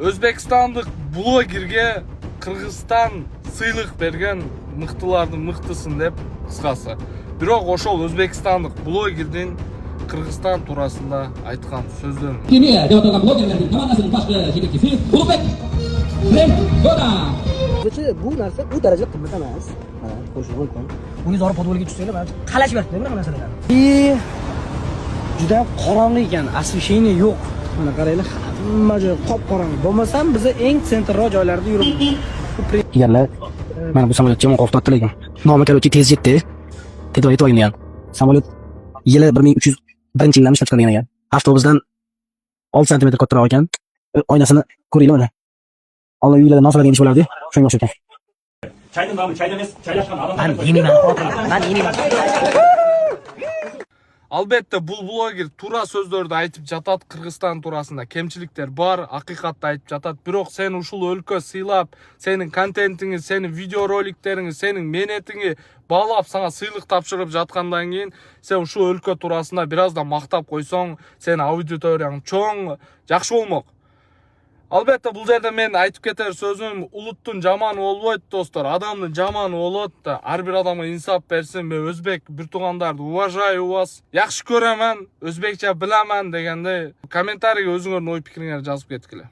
Өзбекстандык блогерге Кыргызстан сыйлык берген мыктылардын мыктысын деп кыскасы. Бирок ошол өзбекстандык блогердин Кыргызстан туурасында айткан сөздөрүн. Кимия деп аталган блогерлердин командасынын башкы жетекчиси Улукбек Ремгода. Bu narsa bu darajada qimmat emas. Mana qo'shish mumkin. Bu yuz futbolga tushsanglar mana qalash beribdi bunaqa narsalarni. Juda qorong'i ekan, освещение yo'q. Mana qaranglar, hamma joy qop-qorong'i. Bo'lmasam biz eng sentral joylarda yurib. Egarlar, mana bu samolyot jamon qo'rqitdi lekin. Nomi keluvchi tez yetdi. Tedov etib olgan. Samolyot yili 1301 yildan ishlab chiqarilgan ekan. Avtobusdan 6 sm kattaroq ekan. Oynasini ko'ringlar mana. Allah uylarda nofalarga ish bo'lardi. Shunga o'xshab ekan. Çaydan mı? Çaydan emas, çaylaşkan adam. Ben yemeyman. Ben yemeyman. Albatta bul blogger тура сөздөрдү айтып жатат. Кыргызстан туурасында кемчиликтер бар, акыйкатты айтып жатат. Бирок сен ушул өлкө сыйлап, сенин контентиңиз, сенин видеороликтериңиз, сенин менетиңи баалап сага сыйлык тапшырып жаткандан кийин сен ушул өлкө туурасында бир аз да мактап койсоң, сенин аудиторияң чоң, жакшы болмок. Albatta бұл жерде мен айтып кетер сөзім улуттун жаманы болбойт достор, адамдын жаманы болот. Ар бир адамга инсап берсин. Мен өзбек бир туугандарды уважаю вас. Жакшы көрөмөн, өзбекче билемин дегенде комментарийге өзүңөрдүн ой пикириңерди жазып кеткиле.